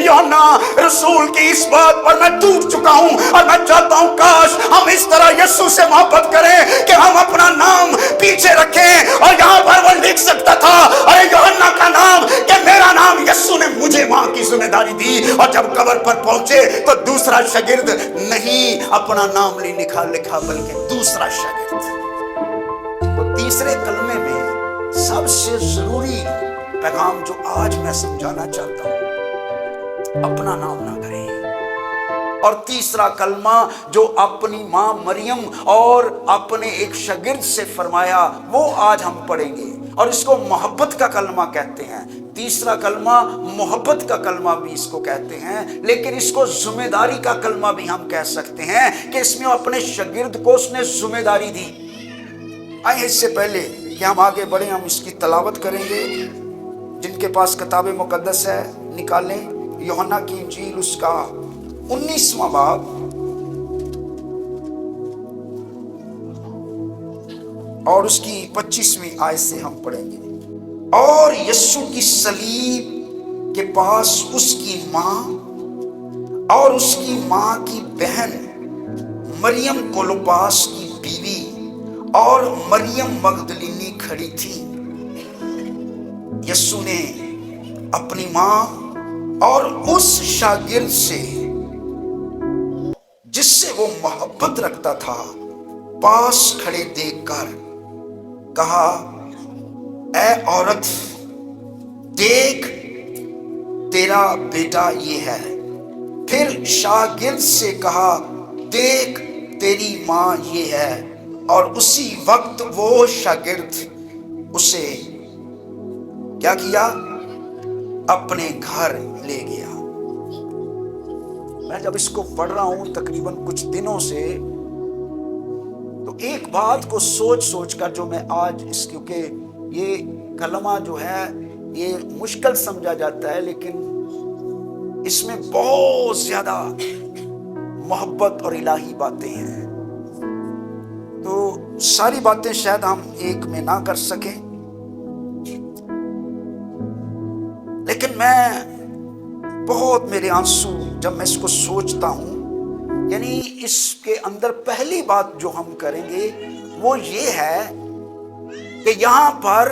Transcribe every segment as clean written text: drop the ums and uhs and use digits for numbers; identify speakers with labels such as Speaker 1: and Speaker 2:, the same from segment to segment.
Speaker 1: यूहन्ना रसूल की इस बात पर मैं टूट चुका हूं और मैं चाहता हूं काश हम इस तरह यीशु से मोहब्बत करें कि हम अपना नाम पीछे रखें। और यहां पर वो लिख सकता था, अरे यूहन्ना का नाम, कि मेरा नाम यीशु ने मुझे वहां की जिम्मेदारी दी। और जब कब्र पर पहुंचे तो दूसरा शागिर्द नहीं अपना नाम नहीं लिखा बल्कि दूसरा शागिर्द। तो तीसरे कलमे में सबसे जरूरी पैगाम जो आज मैं समझाना चाहता हूं, अपना नाम ना करें। और तीसरा कलमा जो अपनी मां मरियम और अपने एक शागिर्द से फरमाया, वो आज हम पढ़ेंगे और इसको मोहब्बत का कलमा कहते हैं। तीसरा कलमा मोहब्बत का कलमा भी इसको कहते हैं, लेकिन इसको जिम्मेदारी का कलमा भी हम कह सकते हैं कि इसमें अपने शागिर्द को उसने जिम्मेदारी दी। आइए इससे पहले कि हम आगे बढ़े, हम इसकी तलावत करेंगे। जिनके पास किताब मुकद्दस है निकालें। यूहन्ना की इंजील उसका 19वां बाब और उसकी 25वीं आयत से हम पढ़ेंगे। और यीशु की सलीब के पास उसकी मां और उसकी मां की बहन मरियम कोलोपास की बीवी और मरियम मगदलीनी खड़ी थी। यीशु ने अपनी मां और उस शागिर्द से जिससे वो मोहब्बत रखता था पास खड़े देखकर कहा, ऐ औरत, देख तेरा बेटा ये है। फिर शागिर्द से कहा, देख तेरी मां ये है। और उसी वक्त वो शागिर्द उसे क्या किया? अपने घर ले गया। मैं जब इसको पढ़ रहा हूं तकरीबन कुछ दिनों से, तो एक बात को सोच सोच कर जो मैं आज इस, क्योंकि ये कलमा जो है ये मुश्किल समझा जाता है, लेकिन इसमें बहुत ज्यादा मोहब्बत और इलाही बातें हैं। तो सारी बातें शायद हम एक में ना कर सकें, लेकिन मैं बहुत मेरे आंसू जब मैं इसको सोचता हूं, यानी इसके अंदर पहली बात जो हम करेंगे वो ये है कि यहां पर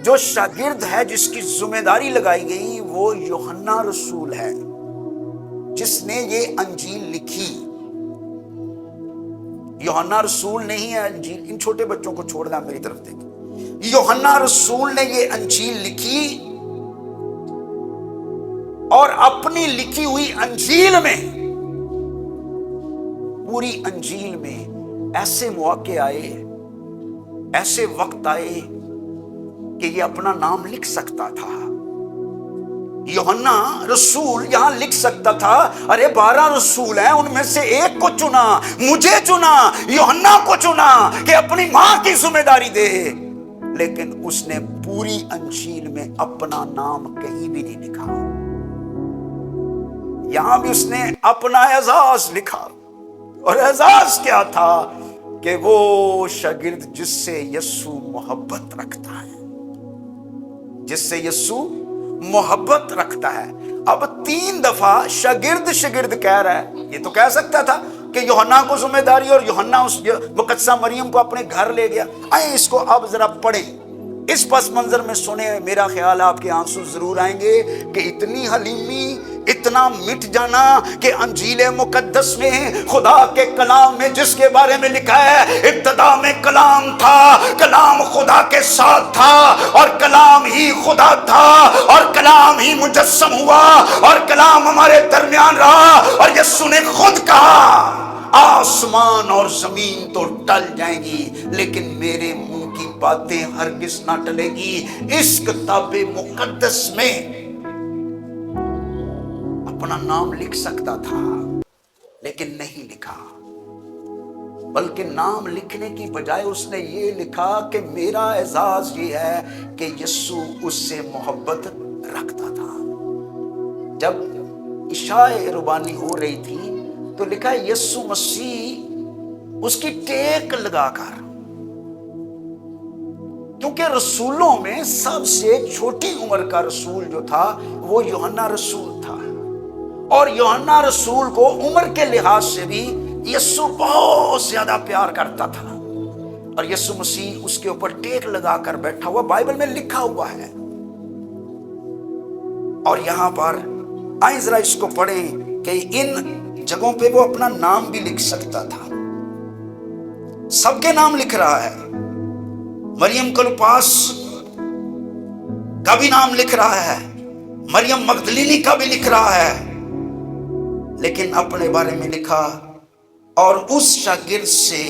Speaker 1: जो शागिर्द है जिसकी जिम्मेदारी लगाई गई वो यूहन्ना रसूल है, जिसने ये अंजील लिखी। यूहन्ना रसूल नहीं है अंजील, इन छोटे बच्चों को छोड़ना मेरी तरफ देखिए। यूहन्ना रसूल ने ये अंजील लिखी और अपनी लिखी हुई अंजील में, पूरी अंजील में ऐसे मौके आए, ऐसे वक्त आए कि ये अपना नाम लिख सकता था। यूहन्ना रसूल यहां लिख सकता था, अरे 12 रसूल हैं, उनमें से एक को चुना, मुझे चुना, यूहन्ना को चुना कि अपनी मां की जिम्मेदारी दे। लेकिन उसने पूरी अंजील में अपना नाम कहीं भी नहीं लिखा। यहां भी उसने अपना एजाज लिखा, और एजाज क्या था कि वो शागिर्द जिससे यीशु मोहब्बत रखता है, जिससे यीशु मोहब्बत रखता है। अब 3 दफा शागिर्द शागिर्द कह रहा है। ये तो कह सकता था कि यूहन्ना को जिम्मेदारी और यूहन्ना उस मुकद्दसा मरियम को अपने घर ले गया। आइए इसको अब जरा पढ़ें, इस पस मंजर में सुने। मेरा ख्याल आपके आंसू जरूर आएंगे कि इतनी हलीमी, इतना मिट जाना कि अंजील मुकद्दस में खुदा के कलाम में जिसके बारे में लिखा है, इब्तिदा में कलाम था, कलाम खुदा के साथ था और कलाम ही खुदा था और कलाम ही मुजस्सम हुआ और कलाम हमारे दरमियान रहा। और यीशु ने खुद कहा, आसमान और जमीन तो टल जाएंगी लेकिन मेरे मुंह की बातें हरगिज ना टलेगी। इस किताबे मुकद्दस में अपना नाम लिख सकता था लेकिन नहीं लिखा, बल्कि नाम लिखने की बजाय उसने ये लिखा कि मेरा एजाज ये है कि यीशु उससे मोहब्बत रखता था। जब इशाए रुबानी हो रही थी तो लिखा है यीशु मसीह उसकी टेक लगाकर क्योंकि रसूलों में सबसे छोटी उम्र का रसूल जो था वो यूहन्ना रसूल था, और यूहन्ना रसूल को उम्र के लिहाज से भी यीशु बहुत ज्यादा प्यार करता था, और यीशु मसीह उसके ऊपर टेक लगाकर बैठा हुआ बाइबल में लिखा हुआ है। और यहां पर आइए जरा इसको पढ़ें कि इन जगहों पे वो अपना नाम भी लिख सकता था। सबके नाम लिख रहा है, मरियम क्लोपास का भी नाम लिख रहा है, मरियम मगदलीनी का भी लिख रहा है, लेकिन अपने बारे में लिखा और उस शागिर्द से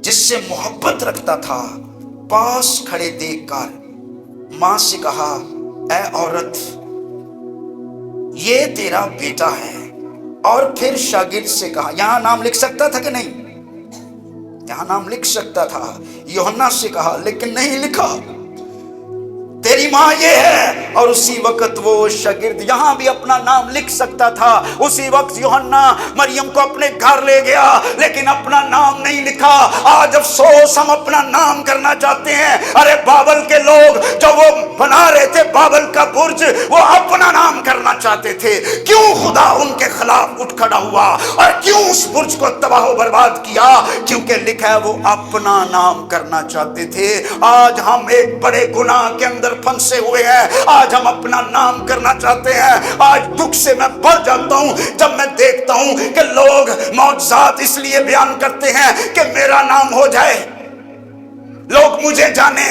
Speaker 1: जिससे मोहब्बत रखता था पास खड़े देखकर मां से कहा, ऐ औरत ये तेरा बेटा है। और फिर शागिर्द से कहा, यहां नाम लिख सकता था कि नहीं? यहां नाम लिख सकता था। यूहन्ना से कहा, लेकिन नहीं लिखा, तेरी मां ये है। और उसी वक्त वो शागिर्द यहां भी अपना नाम लिख सकता था। उसी वक्त यूहन्ना मरियम को अपने घर ले गया, लेकिन अपना नाम नहीं लिखा। आज अफसोस, हम अपना नाम करना चाहते हैं। अरे बाबल के लोग जो वो बना रहे थे बाबल का बुर्ज, वो अपना नाम करना चाहते थे। क्यों खुदा उनके खिलाफ उठ खड़ा हुआ और क्यों उस बुर्ज को तबाह बर्बाद किया? क्योंकि लिखा है वो अपना नाम करना चाहते थे। आज हम एक बड़े गुनाह के अंदर फंसे हुए हैं। आज हम अपना नाम करना चाहते हैं। आज दुख से मैं भर जाता हूं जब मैं देखता हूं कि लोग मौजज़ात इसलिए बयान करते हैं कि मेरा नाम हो जाए, लोग मुझे जाने।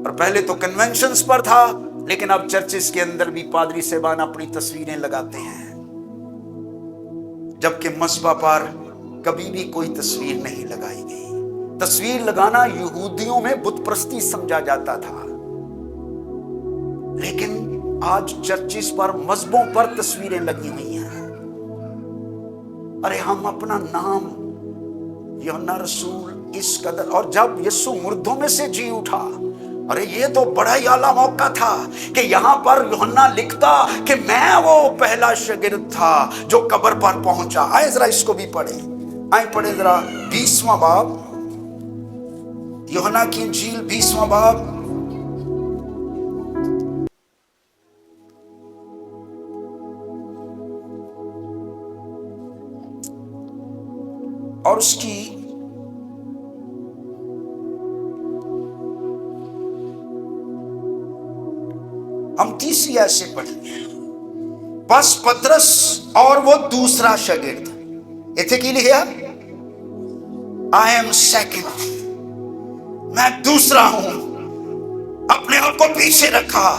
Speaker 1: और पहले तो कन्वेंशंस पर था, लेकिन अब चर्चेस के अंदर भी पादरी साहबान अपनी तस्वीरें लगाते हैं, जबकि मस्बा पर कभी भी कोई तस्वीर नहीं लगाई गई। तस्वीर लगाना यहूदियों में बुत परस्ती समझा जाता था, लेकिन आज चर्चिस पर मजहबों पर तस्वीरें लगी हुई हैं। अरे हम अपना नाम यूहन्ना रसूल इस कदर, और जब यीशु मुर्दों में से जी उठा, अरे ये तो बड़ा ही आला मौका था कि यहां पर यूहन्ना लिखता कि मैं वो पहला शागिर्द था जो कब्र पर पहुंचा। आए जरा इसको भी पढ़े, आए पढ़े जरा 20वां बाब, यूहन्ना की इंजील 20वां बाब और उसकी 29 ऐसे पढ़ेंगे। बस पतरस और वो दूसरा शागिर्द इथे की लिखा, आई एम सेकंड, मैं दूसरा हूं। अपने आप को पीछे रखा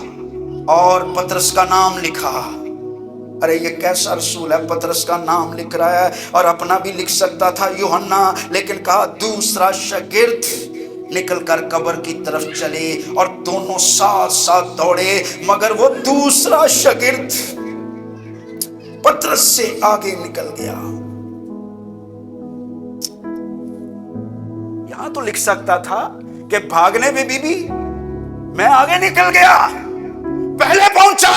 Speaker 1: और पतरस का नाम लिखा। अरे ये कैसा रसूल है, पतरस का नाम लिख रहा है और अपना भी लिख सकता था यूहन्ना, लेकिन कहा दूसरा शागिर्द। निकलकर कब्र की तरफ चले और दोनों साथ साथ दौड़े, मगर वो दूसरा शागिर्द पतरस से आगे निकल गया। यहां तो लिख सकता था कि भागने में भी मैं आगे निकल गया, पहले पहुंचा,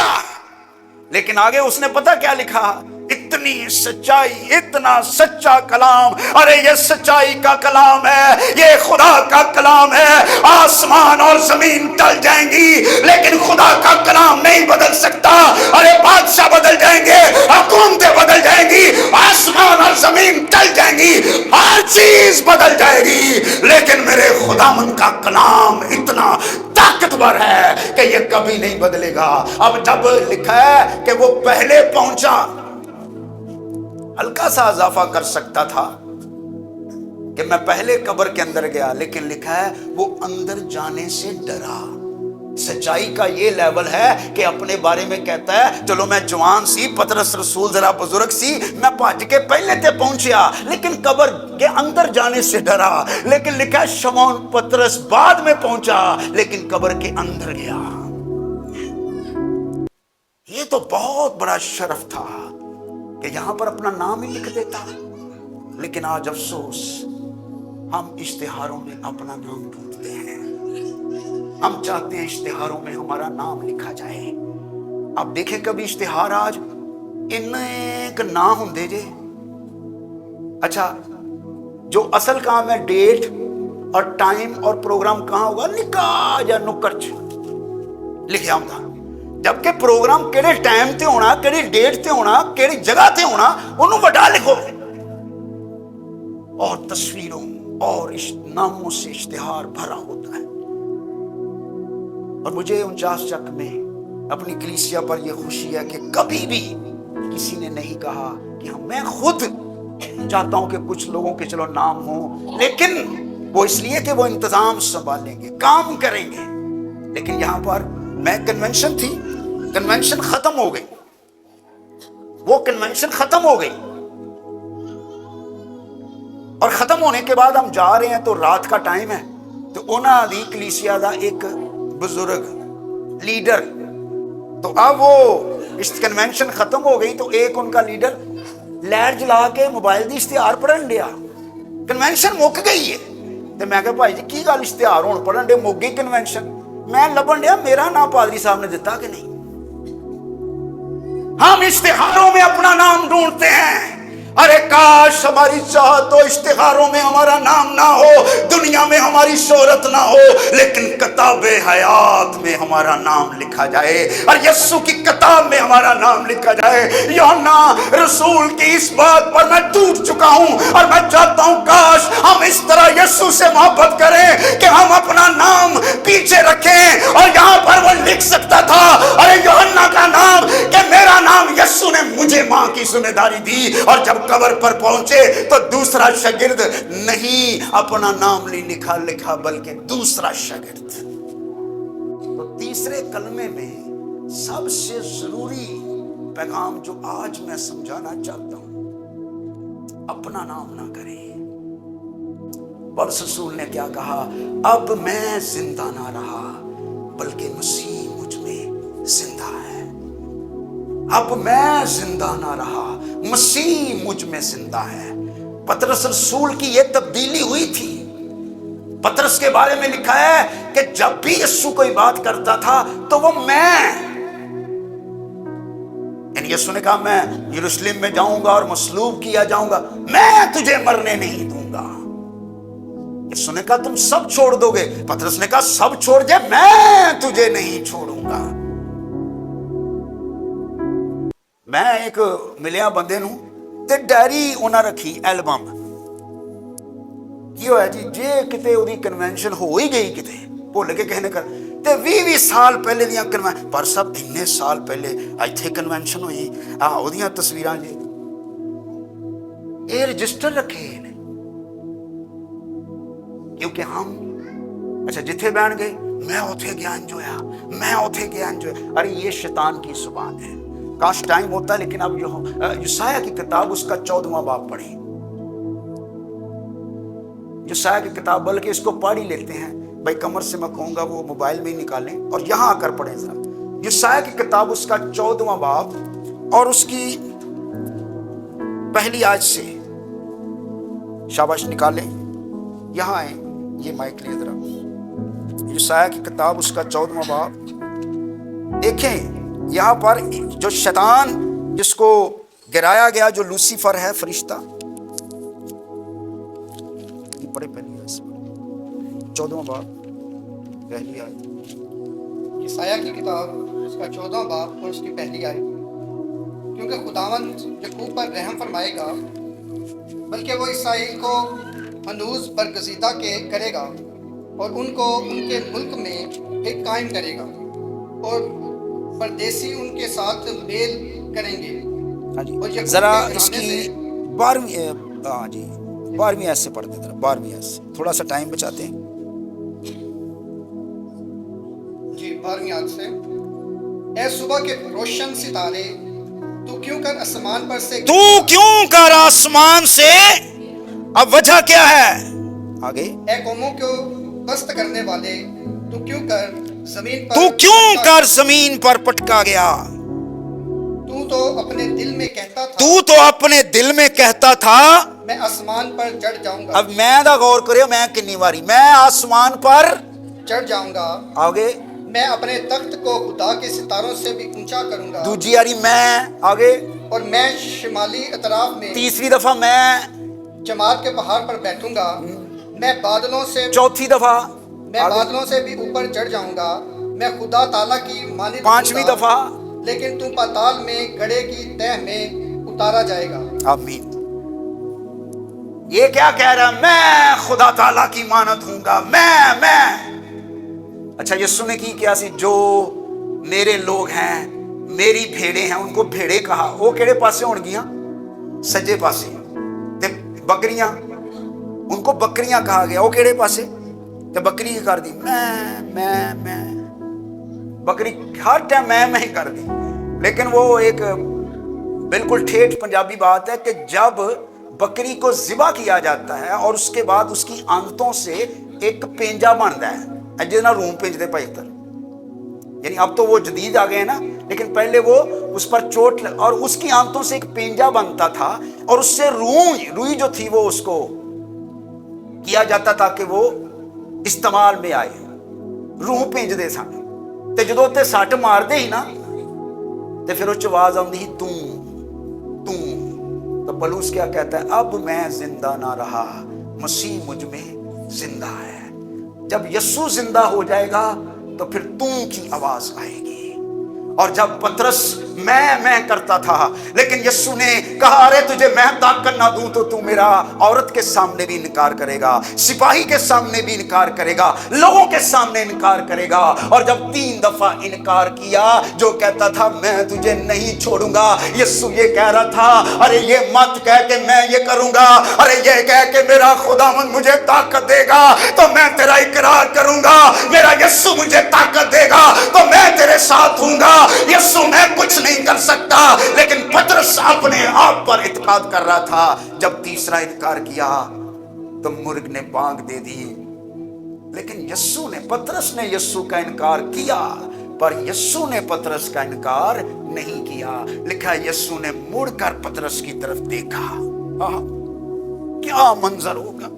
Speaker 1: लेकिन आगे उसने पता क्या लिखा? इतनी सच्चाई, इतना सच्चा कलाम। अरे ये सच्चाई का कलाम है, ये खुदा का कलाम है। आसमान और जमीन टल जाएंगी, लेकिन खुदा का कलाम नहीं बदल सकता। अरे बादशाह बदल जाएंगे, हुकूमतें बदल जाएंगी, आसमान और जमीन टल जाएंगी, हर चीज बदल जाएगी, लेकिन मेरे खुदावंद का कलाम इतना ताकतवर है कि ये कभी नहीं बदलेगा। अब जब लिखा है कि वो पहले पहुंचा, हल्का सा इजाफा कर सकता था कि मैं पहले कब्र के अंदर गया, लेकिन लिखा है वो अंदर जाने से डरा। सच्चाई का ये लेवल है कि अपने बारे में कहता है, चलो मैं जवान सी, पतरस रसूल जरा बुजुर्ग सी, मैं भज के पहले ते पहुंचा, लेकिन कब्र के अंदर जाने से डरा। लेकिन लिखा है शमौन पतरस बाद में पहुंचा, लेकिन कब्र के अंदर गया। ये तो बहुत बड़ा शर्फ था कि यहां पर अपना नाम ही लिख देता। लेकिन आज अफसोस, हम इश्तिहारों में अपना नाम ढूंढते हैं। हम चाहते हैं इश्तिहारों में हमारा नाम लिखा जाए। आप देखें कभी इश्तिहार आज इन्ने ना होंदे जे اچھا جو اصل کام ہے ڈیٹ اور ٹائم اور پروگرام کہاں ہوگا؟ نکاح یا نکرچ لکھیا ہوندا، جبکہ پروگرام کیڑے ٹائم تے ہونا، کیڑی ڈیٹ تے ہونا، کیڑی جگہ تے ہونا، انہوں بڑا لکھو، اور تصویروں اور ناموں سے اشتہار بھرا ہوتا ہے۔ اور مجھے 49 چک میں اپنی کلیسیا پر یہ خوشی ہے کہ کبھی بھی کسی نے نہیں کہا کہ میں خود چاہتا ہوں کہ کچھ لوگوں کے چلو نام ہوں، لیکن وہ اس لیے کہ وہ انتظام سنبھالیں گے، کام کریں گے۔ لیکن یہاں پر میں کنونشن تھی، کنونشن ختم ہو گئی، وہ کنونشن ختم ہو گئی، اور ختم ہونے کے بعد ہم جا رہے ہیں تو رات کا ٹائم ہے، تو انہاں دی کلیسیا دا ایک بزرگ لیڈر، تو اب وہ اس کنونشن ختم ہو گئی تو ایک ان کا لیڈر لائٹ جلا کے موبائل دی اشتہار پڑھن دیا، کنونشن مک گئی ہے۔ تو میں کہا بھائی جی کی گل اشتہار ہون پڑھن دے، مک گئی کنونشن؟ میں لبن دیا میرا نام پادری صاحب نے دیتا کہ نہیں؟ ہم اشتہاروں میں اپنا نام ڈھونڈتے ہیں، ارے کاش ہماری چاہت تو اشتہاروں میں ہمارا نام نہ ہو، دنیا میں ہماری شہرت نہ ہو، لیکن کتاب حیات میں ہمارا نام لکھا جائے، اور یسوع کی کتاب میں ہمارا نام لکھا جائے۔ یوحنا رسول کی اس بات پر میں ٹوٹ چکا ہوں، اور میں چاہتا ہوں کاش ہم اس طرح یسوع سے محبت کریں کہ ہم اپنا نام پیچھے رکھیں۔ اور یہاں پر وہ لکھ سکتا تھا، ارے یوحنا کا نام، کہ میرا نام یسوع نے مجھے ماں کی ذمہ داری دی، اور جب قبر پر پہنچے تو دوسرا شاگرد نہیں اپنا نام نہیں لکھا بلکہ دوسرا شاگرد۔ تو تیسرے کلمے میں سب سے ضروری پیغام جو آج میں سمجھانا چاہتا ہوں، اپنا نام نہ کریں۔ پولس رسول نے کیا کہا؟ اب میں زندہ نہ رہا بلکہ مسیح مجھ میں زندہ ہے۔ اب میں زندہ نہ رہا، مسیح مجھ میں زندہ ہے۔ پطرس رسول کی یہ تبدیلی ہوئی تھی۔ پطرس کے بارے میں لکھا ہے کہ جب بھی یسوع کوئی بات کرتا تھا تو وہ میں، یعنی یسوع نے کہا میں یروشلم میں جاؤں گا اور مصلوب کیا جاؤں گا، میں تجھے مرنے نہیں دوں گا۔ یسوع نے کہا تم سب چھوڑ دو گے، پطرس نے کہا سب چھوڑ دے، میں تجھے نہیں چھوڑوں گا۔ میں ایک ملیا بندے نوں تے ڈائری انہاں رکھی ایلبم، کی ہویا جی جے کتے اودی کنونشن ہو ہی گئی، کتے بھول کے کہنے کر تے 20 سال پہلے دیاں کنونشن، پر سب اتنے سال پہلے ایتھے کنونشن ہوئی، اودیاں تصویراں جی اے رجسٹر رکھے نے، کیونکہ ہم اچھا جتھے بیٹھ گئے میں اوتھے گیا انجویا، میں اوتھے گیا انجویا۔ ارے یہ شیطان کی زبان ہے، کاش ٹائم ہوتا، لیکن اب یسایہ کی کتاب اس کا 14واں باب پڑھیں، یسایہ کی کتاب، بلکہ اس کو پڑھ ہی لیتے ہیں بھائی، کمر سے میں کہوں گا وہ موبائل میں ہی نکالیں اور یہاں آ کر پڑھیں ذرا۔ یسایہ کی کتاب اس کا 14واں باب اور اس کی پہلی آیت سے، شاباش نکالیں، یہاں آئیں، یہ مائک لیں ذرا۔ یسایہ کی کتاب اس کا 14واں باب دیکھیں، یہاں پر جو شیطان جس کو گرایا گیا، جو لوسیفر ہے فرشتہ، یہ پڑھے پہلی آیت 14واں باب پہلی آیت،
Speaker 2: یسایہ کی کتاب اس کا 14واں باب اور اس کی پہلی آیت۔ کیونکہ خداوند یعقوب پر رحم فرمائے گا، بلکہ وہ اسرائیل کو ہنوز برگزیدہ کرے گا، اور ان کو ان کے ملک میں ایک قائم کرے گا، اور پردیسی ان کے ساتھ میل کریں گے۔
Speaker 1: ذرا اس کی 12ویں آیت سے پڑھ دیں، 12ویں آیت سے تھوڑا سا ٹائم بچاتے ہیں۔
Speaker 2: جی 12ویں آیت سے، اے صبح کے روشن ستارے، تو کیوں کر آسمان سے، اب وجہ کیا ہے آگے؟ اے قوموں کو پست کرنے والے، تو کیوں
Speaker 1: کر زمین پر پٹکا گیا؟
Speaker 2: تو تو اپنے دل میں کہتا تھا میں آسمان پر چڑھ جاؤں گا۔
Speaker 1: اب میں دا غور کریو، میں کنی باری میں آسمان پر
Speaker 2: چڑھ جاؤں گا،
Speaker 1: آگے
Speaker 2: میں اپنے تخت کو خدا کے ستاروں سے بھی اونچا کروں گا،
Speaker 1: دوجی یاری میں آگے،
Speaker 2: اور میں شمالی اطراف میں،
Speaker 1: تیسری دفعہ میں
Speaker 2: जमात के पहाड़ पर बैठूंगा, मैं बादलों से
Speaker 1: चौथी दफा,
Speaker 2: मैं बादलों से भी ऊपर चढ़ जाऊंगा, मैं खुदा ताला की मानिंद
Speaker 1: पांचवी
Speaker 2: होऊंगा,
Speaker 1: दफा,
Speaker 2: लेकिन तू पाताल में गड्ढे की तह में उतारा जाएगा।
Speaker 1: आमीन। ये क्या कह रहा है? मैं खुदा ताला की मानद हूंगा, मैं। अच्छा, यीशु ने की क्या सी? जो मेरे लोग हैं, मेरी भेड़े हैं, उनको भेड़े कहा। वो केड़े पासे होणगियां? सज्जे पासे। ते बकरियां, उनको बकरियां कहा गया। वो केड़े पासे? ते बकरी की कर दी मैं। बकरी हर टाइम मैं ही कर दी। लेकिन वो एक बिल्कुल ठेठ पंजाबी बात है कि जब बकरी को ज़िबा किया जाता है और उसके बाद उसकी आंतों से एक पेंजा बनता है, जिसना रूम पेंजते भाई तर, यानी अब तो वो जदीद आ गए हैं ना, लेकिन पहले वो उस पर चोट और उसकी आंतों से एक पेंजा बनता था और उससे रुई जो थी वो उसको किया जाता था कि वो इस्तेमाल में आए। रूह पेंजते सन ते जदों ते सट मारते ही ना ते फिर उस आवाज आती ही तू। तो पलूस क्या कहता है? अब मैं जिंदा ना रहा, मसीह मुझ में जिंदा है। जब यस्सु जिंदा हो जाएगा तो फिर तू की आवाज आएगी। और जब पतरस मैं करता था, लेकिन यस्सु ने कहा अरे तुझे मैं ताकत ना दूं तो तू मेरा औरत के सामने भी इनकार करेगा, सिपाही के सामने भी इनकार करेगा, लोगों के सामने इनकार करेगा। और जब 3 दफा इनकार किया, जो कहता था मैं तुझे नहीं छोड़ूंगा, यस्सु ये कह रहा था अरे ये मत कह के मैं ये करूंगा, अरे ये कह के मेरा खुदावंद मुझे ताकत देगा तो मैं तेरा इकरार करूंगा, मेरा यस्सु मुझे ताकत देगा तो मैं तेरे साथ हूंगा। यस्सु मैं कुछ नहीं कर सकता, लेकिन पतरस अपने आप पर इत्मीनान कर रहा था। जब तीसरा इनकार किया तो मुर्ग ने बांग दे दी। लेकिन पतरस ने यस्सु का इनकार किया, पर यस्सु ने पतरस का इनकार नहीं किया। लिखा है यस्सु ने मुड़कर पतरस की तरफ देखा। क्या मंजर होगा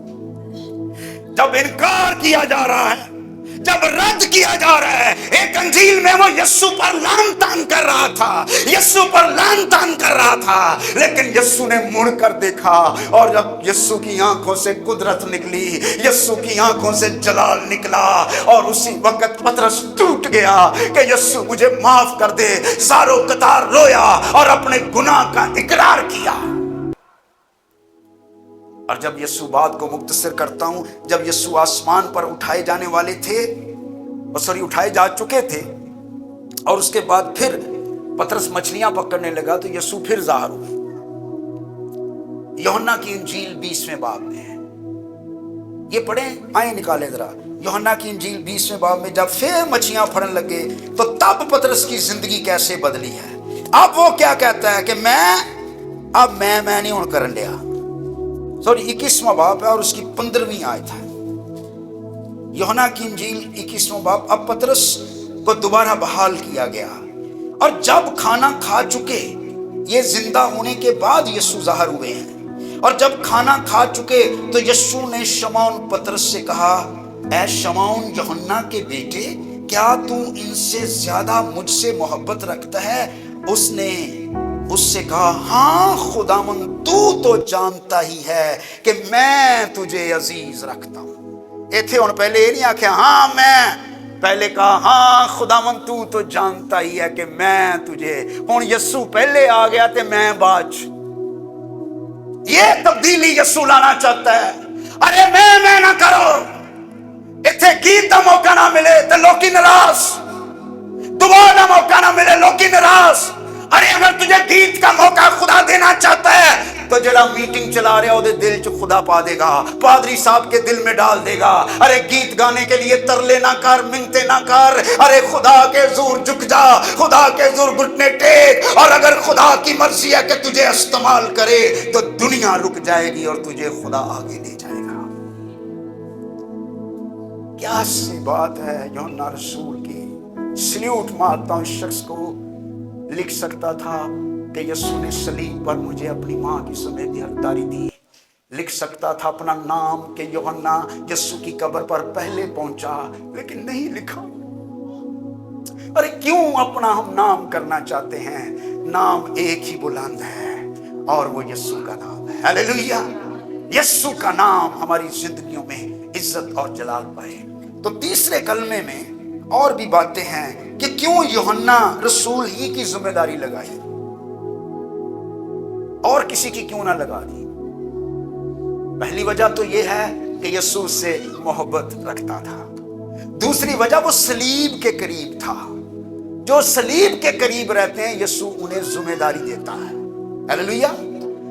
Speaker 1: जब इनकार किया जा रहा है, जब रद्द किया जा रहा है। एक अंजील में वो यस्सु पर लान तान कर रहा था, यस्सु पर लान तान कर रहा था, लेकिन यस्सु ने मुड़कर देखा और जब यस्सु की आंखों से कुदरत निकली, यस्सु की आंखों से जलाल निकला और उसी वक्त पतरस टूट गया कि यस्सु मुझे माफ कर दे। सारों कतार रोया और अपने गुनाह का इकरार किया। और जब यस्सु बात को मुख्तसर करता हूं, जब यस्सु आसमान पर उठाए जाने वाले थे, उठाए जा चुके थे, और उसके बाद फिर पतरस मछलियां पकड़ने लगा तो यस्सु फिर ज़ाहिर हुए। यूहन्ना की इंजील 20वें बाब में है, ये पढ़े, आए निकाले जरा। यूहन्ना की इंजील 20वें बाब में जब फिर मछलियां फड़न लगे तो तब पतरस की जिंदगी कैसे बदली है। अब वो क्या कहता है कि मैं नहीं हूं करन लिया। 21वां बाब है और उसकी 15वीं आयत है। यूहन्ना की इंजील 21वां बाब। अब पतरस को दोबारा बहाल किया गया और जब खाना खा चुके, ये जिंदा होने के बाद यस्सु ज़ाहिर हुए हैं, और जब खाना खा चुके तो यस्सु ने शमौन पतरस से कहा, ऐ शमौन यूहन्ना के बेटे, क्या तू इनसे ज्यादा मुझसे मोहब्बत रखता है? उसने उससे कहा, हाँ खुदावंद, तू तो जानता ही है कि मैं तुझे अजीज रखता हूं। इथे हुण पहले ये नहीं आख्या हाँ मैं, पहले कहा हाँ खुदावंद तू तो जानता ही है कि मैं तुझे। हुण यस्सु पहले आ गया ते मैं बाद। ये तब्दीली यस्सु लाना चाहता है। अरे मैं ना करो, इथे गीत का मौका ना मिले तो लोकी नाराज, दुआ का मौका ना मिले लोकी नाराज। अरे अगर तुझे गीत का मौका खुदा देना चाहता है तो जरा मीटिंग चला रहा है दिल च खुदा पा देगा, पादरी साहब के दिल में डाल देगा। अरे गीत गाने के लिए तरले ना कर, मिन्नते ना कर, अरे खुदा के ज़ोर झुक जा, खुदा के ज़ोर घुटने टेक। और अगर खुदा की मर्जी है कि तुझे इस्तेमाल करे तो दुनिया रुक जाएगी और तुझे खुदा आगे ले जाएगा। क्या सी बात है यूहन्ना रसूल की। सल्यूट मारता हूं इस शख्स को। लिख सकता था कि यस्सु ने सलीब पर मुझे अपनी मां की समेत हकदारी दी। लिख सकता था अपना नाम कि यूहन्ना यस्सु की कब्र पर पहले पहुंचा, लेकिन नहीं लिखा। अरे क्यों अपना हम नाम करना चाहते हैं? नाम एक ही बुलंद है और वो यस्सु का नाम है। हालेलुया। यस्सु का नाम हमारी जिंदगियों में इज्जत और जलाल पाए। तो तीसरे कलमे में और भी बातें हैं कि क्यों यूहन्ना रसूल ही की जिम्मेदारी लगाई और किसी की क्यों ना लगा दी। पहली वजह तो यह है कि यस्सु से मोहब्बत रखता था। दूसरी वजह वो सलीब के करीब था। जो सलीब के करीब रहते हैं यस्सु उन्हें जिम्मेदारी देता है। हालेलुया।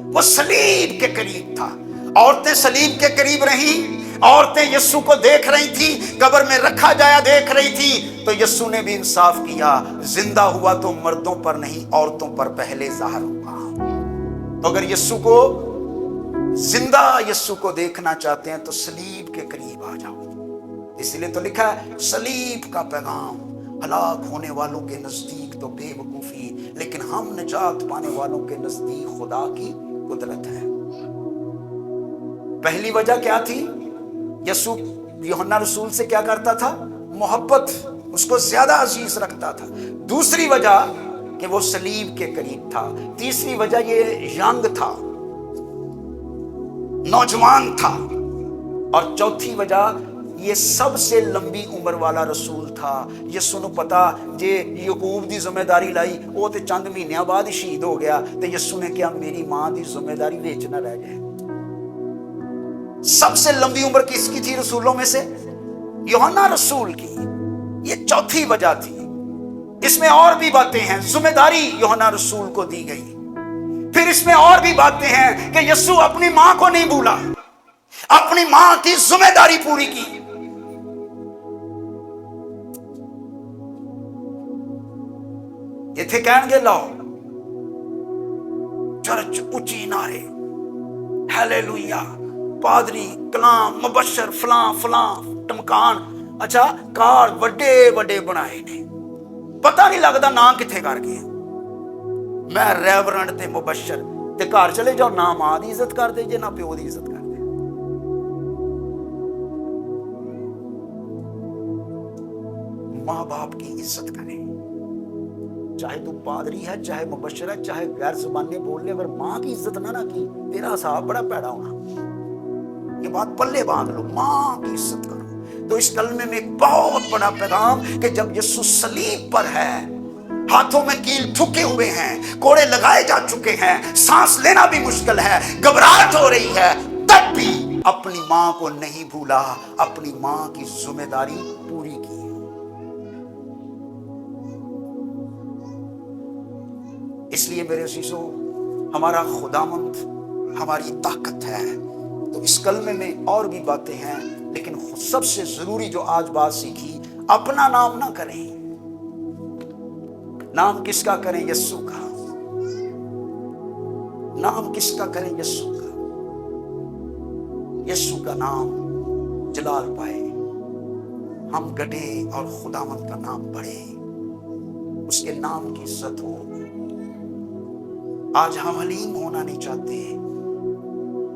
Speaker 1: वो सलीब के करीब था। औरतें सलीब के करीब रहीं, औरतें यस्सु को देख रही थी, कब्र में रखा जाया देख रही थी। तो यस्सु ने भी इंसाफ किया, जिंदा हुआ तो मर्दों पर नहीं औरतों पर पहले जाहिर हुआ। तो अगर यस्सु को जिंदा यस्सु को देखना चाहते हैं तो सलीब के करीब आ जाओ। इसलिए तो लिखा है सलीब का पैगाम हलाक होने वालों के नजदीक तो बेवकूफी, लेकिन हम निजात पाने वालों के नजदीक खुदा की कुदरत है। पहली वजह क्या थी? यस्सु यूहन्ना रसूल से क्या करता था? मोहब्बत, उसको ज्यादा अजीज रखता था। दूसरी वजह कि वो सलीब के करीब था। तीसरी वजह ये यंग था, नौजवान था। और चौथी वजह ये सबसे लंबी उम्र वाला रसूल था। यस्सु नूं पता जे याकूब दी जिम्मेदारी लाई, वो ते चंद महीनों बाद ही शहीद हो गया। तो यस्सु ने क्या मेरी मां दी जिम्मेदारी विच ना रह जाए। सबसे लंबी उम्र किसकी थी रसूलों में से? यूहन्ना रसूल की। ये चौथी वजह थी। इसमें और भी बातें हैं। जिम्मेदारी यूहन्ना रसूल को दी गई। फिर इसमें और भी बातें हैं कि यस्सु अपनी मां को नहीं भूला, अपनी मां की जिम्मेदारी पूरी की। इथे कहणगे लाओ चर्च उची नारे, हालेलुया, पादरी कलाम मुबशर फलां फलां टमकान। अच्छा कार वड्डे वड्डे बनाए ने, पता नहीं लगता ना किथे कर गए। मैं रेवरेंड ते मुबशर ते घर चले जाओ, ना मां दी इज्जत करते जे ना प्यो दी इज्जत करते। मां बाप की इज्जत करें, चाहे तू पादरी है, चाहे मुबशर है, चाहे गैर जुबानी बोल ले, अगर मां की इज्जत ना की तेरा हिसाब बड़ा पैड़ा होना। ये बात पल्ले बांध लो, मां की इज्जत करो। तो इस कलमे में एक बहुत बड़ा पैगाम कि जब यीशु सलीब पर है, हाथों में कील ठुके हुए हैं, कोड़े लगाए जा चुके हैं, सांस लेना भी मुश्किल है, घबराहट हो रही है, तब भी अपनी मां को नहीं भूला, अपनी मां की जिम्मेदारी पूरी की। इसलिए मेरे अजीजों, हमारा खुदावंद हमारी ताकत है। तो इस कलमे में और भी बातें हैं, लेकिन सबसे जरूरी जो आज बात सीखी, अपना नाम ना करें। नाम किसका करें? यस्सु का। नाम किसका करें? यस्सु का। यस्सु का नाम जलाल पाए, हम घटे और खुदावंद का नाम बढ़े, उसके नाम की इज्जत हो। आज हम हलीम होना नहीं चाहते।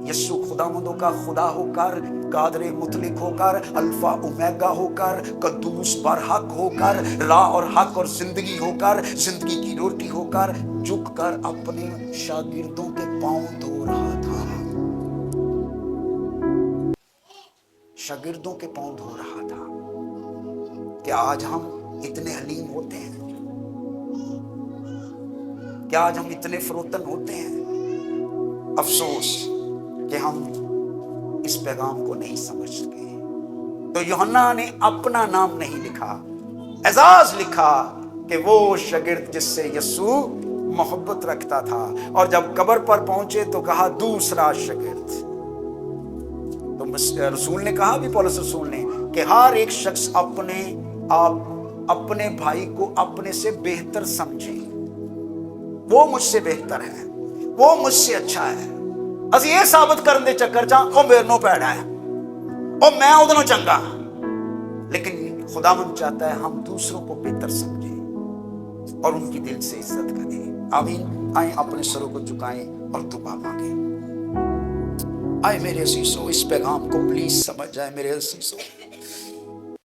Speaker 1: यस्सु खुदावंदों का खुदा होकर, कादरे मुतलिक होकर, अल्फा ओमेगा होकर, कद्दूस बरहक होकर, राह और हक और जिंदगी होकर, जिंदगी की रोटी होकर, झुककर अपने शागिर्दों के पांव धो रहा था। शागिर्दों के पांव धो रहा था। क्या आज हम इतने हलीम होते हैं? क्या आज हम इतने फरोतन होते हैं? अफसोस कि हम इस पैगाम को नहीं समझ सके। तो यूहन्ना ने अपना नाम नहीं लिखा, एजाज लिखा कि वो शागिर्द जिससे यस्सु मोहब्बत रखता था। और जब कब्र पर पहुंचे तो कहा दूसरा शागिर्द। तो रसूल ने कहा भी, पौलुस रसूल ने, कि हर एक शख्स अपने भाई को अपने से बेहतर समझे। वो मुझसे बेहतर है, वो मुझसे अच्छा है। असी ये साबित करने दे चक्कर च वो मेरे नो पैड़ा है, और मैं उधरों चंगा। लेकिन खुदावंद चाहता है हम दूसरों को बेहतर समझें और उनकी दिल से इज्जत करें। आमीन। आए अपने सरों को झुकाएं और दुआ मांगे। आए मेरे अजीजों, इस पैगाम को प्लीज समझ जाए मेरे अजीजों।